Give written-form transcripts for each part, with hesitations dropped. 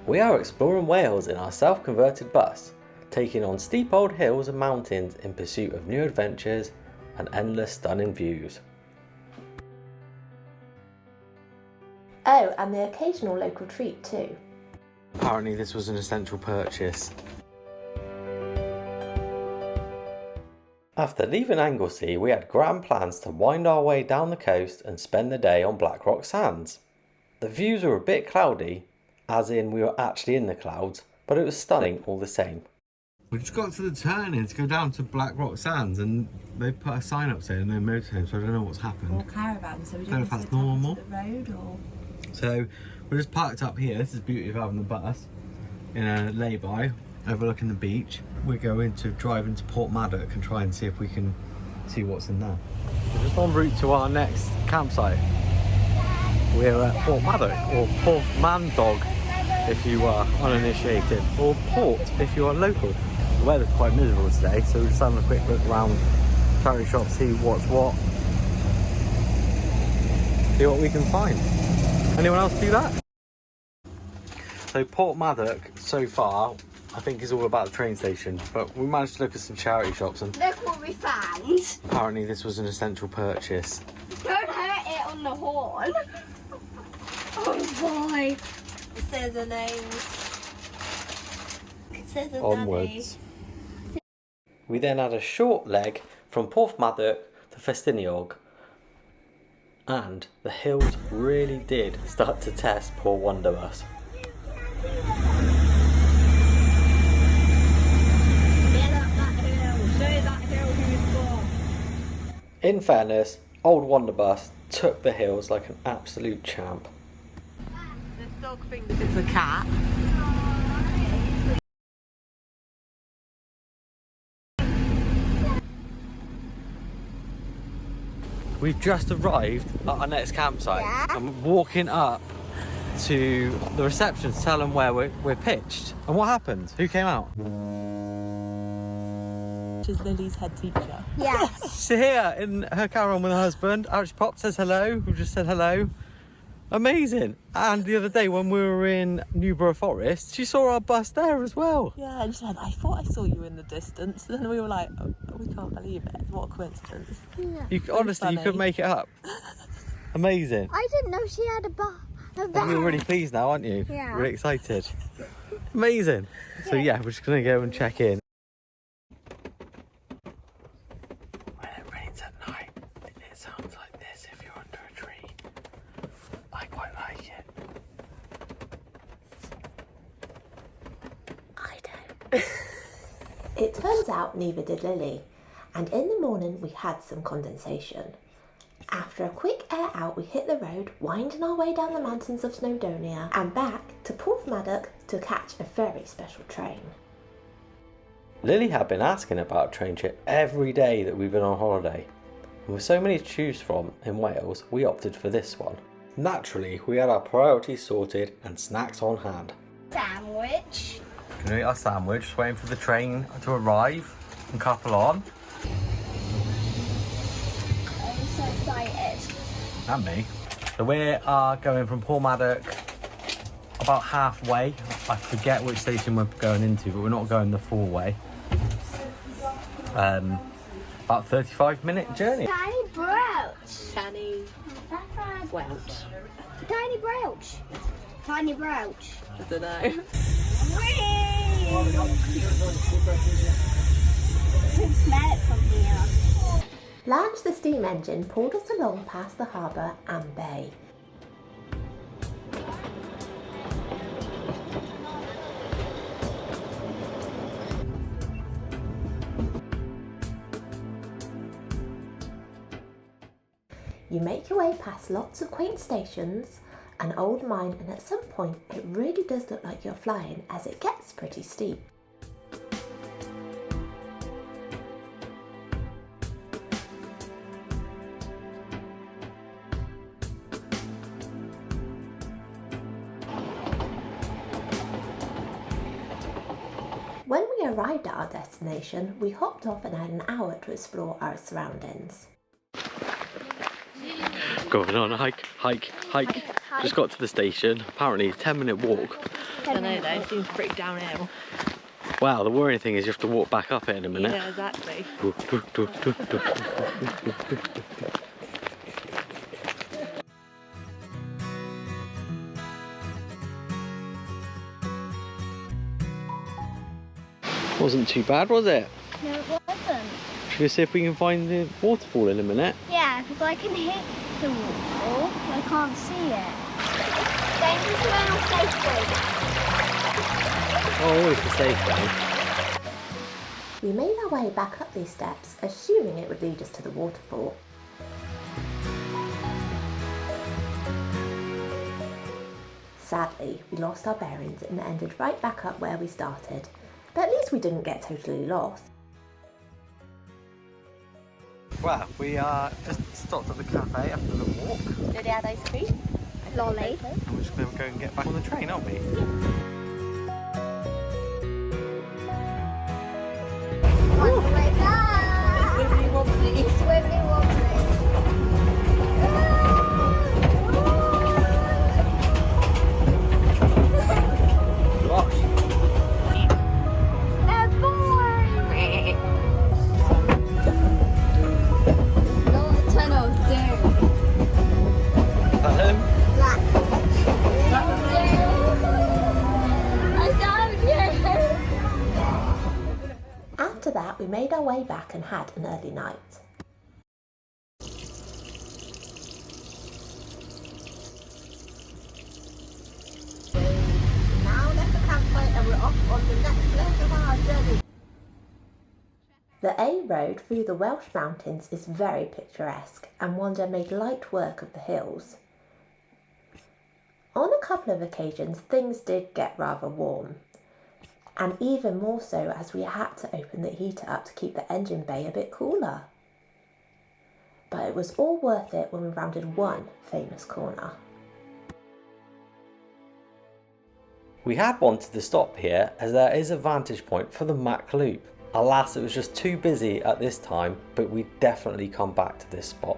We are exploring Wales in our self-converted bus, taking on steep old hills and mountains in pursuit of new adventures and endless stunning views. Oh, and the occasional local treat too. Apparently this was an essential purchase. After leaving Anglesey, we had grand plans to wind our way down the coast and spend the day on Black Rock Sands. The views were a bit cloudy, as in we were actually in the clouds, but it was stunning all the same. We just got to the turning to go down to Black Rock Sands and they put a sign up saying no motorhome, so I don't know what's happened. Or caravan, so we don't know if that's normal. The road or... So we're just parked up here. This is the beauty of having the bus in a lay-by overlooking the beach. We're going to drive into Portmadoc and try and see if we can see what's in there. We're just en route to our next campsite. We're at Portmadoc, or Porthmadog if you are uninitiated, or Port if you are local. The weather's quite miserable today, so we're just having a quick look around charity shops, see what's what, see what we can find. Anyone else do that? So Portmadoc so far I think is all about the train station, but we managed to look at some charity shops and look what we found. Apparently this was an essential purchase. Don't hurt it on the horn. Oh boy. It says the names. It says the Onwards. We then had a short leg from Porthmadog to Festiniog, and the hills really did start to test poor Wanderbus. In fairness, old Wanderbus took the hills like an absolute champ. This dog thinks it's a cat. We've just arrived at our next campsite. Yeah. And we're walking up to the reception to tell them where we're pitched. And what happened? Who came out? She's Lily's head teacher. Yes. She's here in her caravan with her husband. Out she popped, says hello. We just said hello. Amazing. And the other day when we were in Newborough Forest, she saw our bus there as well. Yeah, and she said, I thought I saw you in the distance. Then we were like, oh, we can't believe it. What a coincidence. Yeah. Honestly, you couldn't make it up. Amazing. I didn't know she had a You're really pleased now, aren't you? Yeah. Really excited. Amazing. So yeah, we're just going to go and check in. When it rains at night, it sounds like this if you're under a tree. I quite like it. I don't. It turns out neither did Lily, and in the morning we had some condensation. After a quick air out, we hit the road, winding our way down the mountains of Snowdonia and back to Porthmadoc to catch a very special train. Lily had been asking about a train trip every day that we've been on holiday. And with so many to choose from in Wales, we opted for this one. Naturally, we had our priorities sorted and snacks on hand. sandwich. Gonna eat our sandwich, just waiting for the train to arrive and couple on. I'm so excited. And me. So we are going from Portmadoc about halfway. I forget which station we're going into, but we're not going the full way. About 35-minute journey. Tiny brooch. Tiny Welch. Tiny brooch. Tiny brooch. I don't know. Whee! You can smell it from here. Lange the steam engine pulled us along past the harbour and bay. You make your way past lots of quaint stations, an old mine, and at some point it really does look like you're flying as it gets pretty steep. When we arrived at our destination, we hopped off and had an hour to explore our surroundings. Going on a hike. Just got to the station. Apparently 10-minute walk. I don't know though, it seems pretty downhill. Wow, the worrying thing is you have to walk back up it in a minute. Yeah, exactly. Wasn't too bad, was it? No, it wasn't. Should we see if we can find the waterfall in a minute? Yeah, because I can hit the waterfall, but I can't see it. Dangerous man or safe way? Oh, always the safe way. We made our way back up these steps, assuming it would lead us to the waterfall. Sadly, we lost our bearings and ended right back up where we started, but at least we didn't get totally lost. Well, we just stopped at the cafe after the walk. Did you have ice cream? Lolly. And we're just going to go and get back on the train, aren't we? Swimmly wobbly. Swimmly wobbly. Gosh. A boy. Not a tunnel, dude. After that, we made our way back and had an early night. Now left the campsite and we're off on the next leg of our journey. The A road through the Welsh mountains is very picturesque, and Wander made light work of the hills. On a couple of occasions, things did get rather warm, and even more so as we had to open the heater up to keep the engine bay a bit cooler. But it was all worth it when we rounded one famous corner. We had wanted to stop here as there is a vantage point for the Mach Loop. Alas, it was just too busy at this time, but we definitely come back to this spot.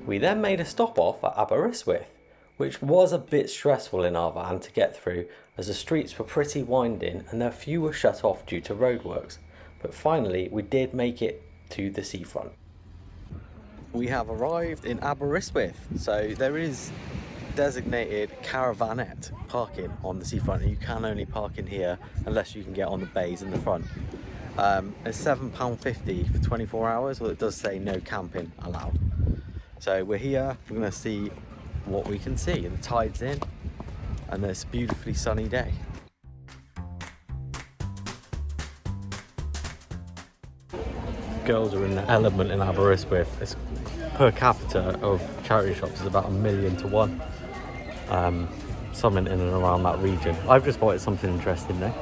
We then made a stop off at Aberystwyth, which was a bit stressful in our van to get through as the streets were pretty winding and a few were shut off due to roadworks, but finally we did make it to the seafront. We have arrived in Aberystwyth, so there is designated caravanette parking on the seafront, and you can only park in here unless you can get on the bays in the front. It's £7.50 for 24 hours, well it does say no camping allowed. So we're here, we're going to see what we can see, and the tide's in and it's a beautifully sunny day. Girls are in the element in Aberystwyth. It's per capita of charity shops is about 1 million to 1. Something in and around that region. I've just bought something interesting though.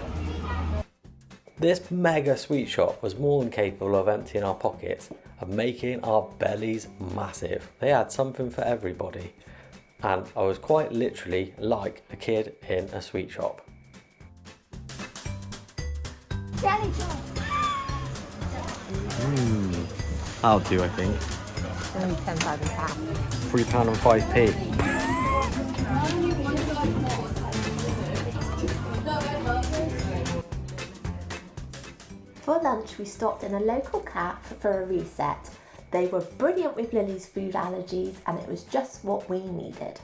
This mega sweet shop was more than capable of emptying our pockets and making our bellies massive. They had something for everybody, and I was quite literally like a kid in a sweet shop. Jelly jar. I'll do, I think. Only £10,000. £3 and 5p. For lunch, we stopped in a local cafe for a reset. They were brilliant with Lily's food allergies, and it was just what we needed.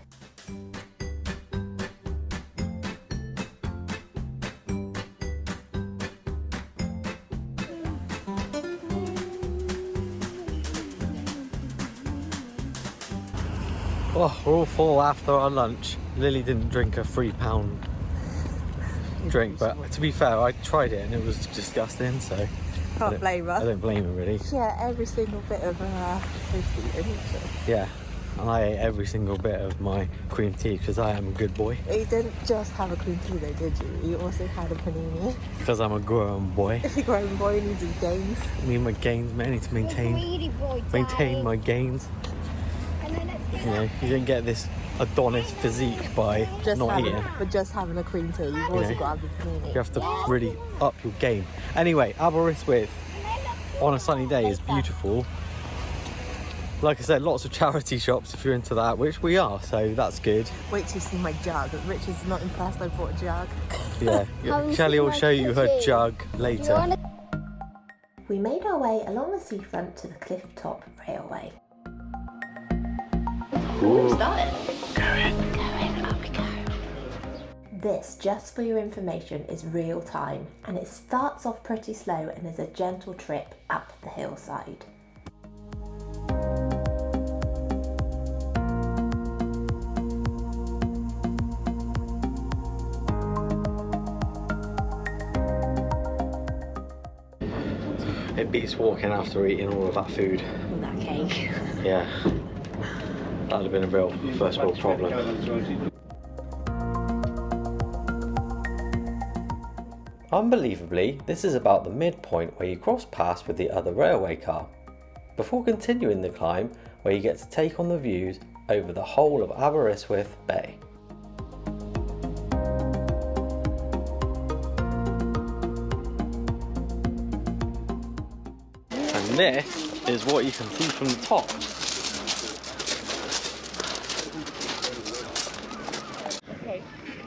Oh, we're all full after our lunch. Lily didn't drink a £3 drink, but to be fair, I tried it and it was disgusting, so Can't blame her. I don't blame her really. Yeah, every single bit of Yeah, and I ate every single bit of my cream tea because I am a good boy. You didn't just have a cream tea though, did you? You also had a panini. Because I'm a grown boy. The grown boy needs his gains. I need my gains, man. I need to maintain Greedy boy, my gains. And then it's You know, you didn't get this Adonis physique by not eating. But just having a cream tea, you've also got to have the panini. You have to really up your game. Anyway, Aberystwyth on a sunny day is beautiful. Like I said, lots of charity shops if you're into that, which we are, so that's good. Wait till you see my jug. Richard's not impressed I bought a jug. Yeah, Shelley will show you her jug later. We made our way along the seafront to the cliff top railway. Ooh. Started. Go in, up we go. This, just for your information, is real time, and it starts off pretty slow and is a gentle trip up the hillside. It beats walking after eating all of that food. All that cake. Yeah, that'd have been a real first world problem. Unbelievably, this is about the midpoint where you cross paths with the other railway car, before continuing the climb where you get to take on the views over the whole of Aberystwyth Bay. And this is what you can see from the top.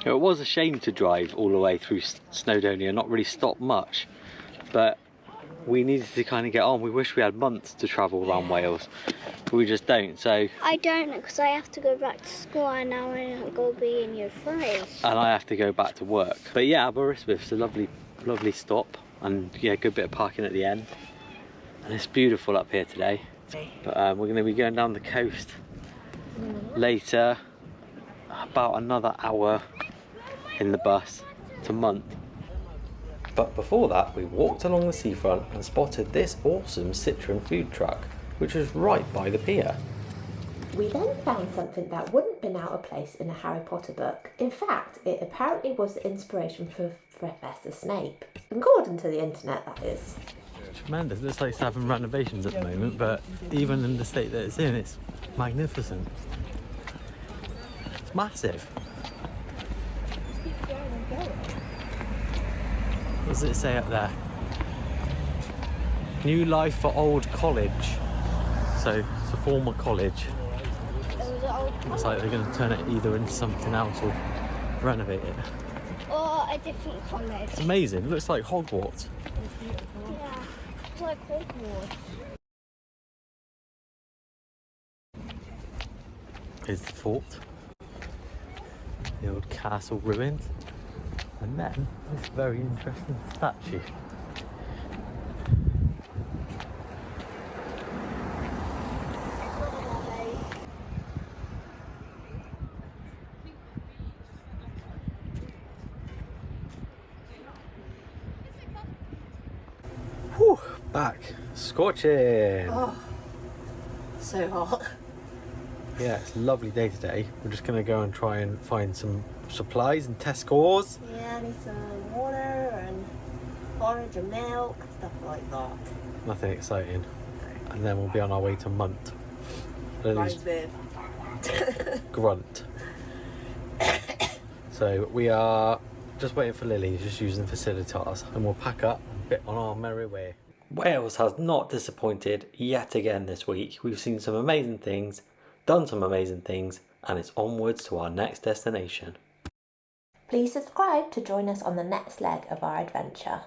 It was a shame to drive all the way through Snowdonia, not really stop much, but we needed to kind of get on. We wish we had months to travel around Wales, but we just don't. So I don't, because I have to go back to school and now I'm going to be in year 3. And I have to go back to work. But yeah, Aberystwyth's a lovely stop, and yeah, good bit of parking at the end. And it's beautiful up here today. But we're going to be going down the coast later, about another hour in the bus to Month. But before that, we walked along the seafront and spotted this awesome Citroen food truck, which was right by the pier. We then found something that wouldn't have been out of place in a Harry Potter book. In fact, it apparently was the inspiration for Professor Snape. According to the internet, that is. Tremendous. It looks like it's having renovations at the moment, but even in the state that it's in, it's magnificent. It's massive. What does it say up there? New life for old college. So it's a former college. Looks like they're going to turn it either into something else or renovate it. Or a different college. It's amazing. It looks like Hogwarts. Yeah, it's like Hogwarts. Here's the fort. The old castle ruins. And then this very interesting statue. Whew, back. Scorching! Oh, so hot. Yeah, it's a lovely day today. We're just going to go and try and find some supplies and Tesco's. Yeah, I need some water and porridge and milk, stuff like that. Nothing exciting. And then we'll be on our way to Munt. Rhymes with. Grunt. So we are just waiting for Lily, just using Facilitas, and we'll pack up and bit on our merry way. Wales has not disappointed yet again this week. We've seen some amazing things, done some amazing things, and it's onwards to our next destination. Please subscribe to join us on the next leg of our adventure.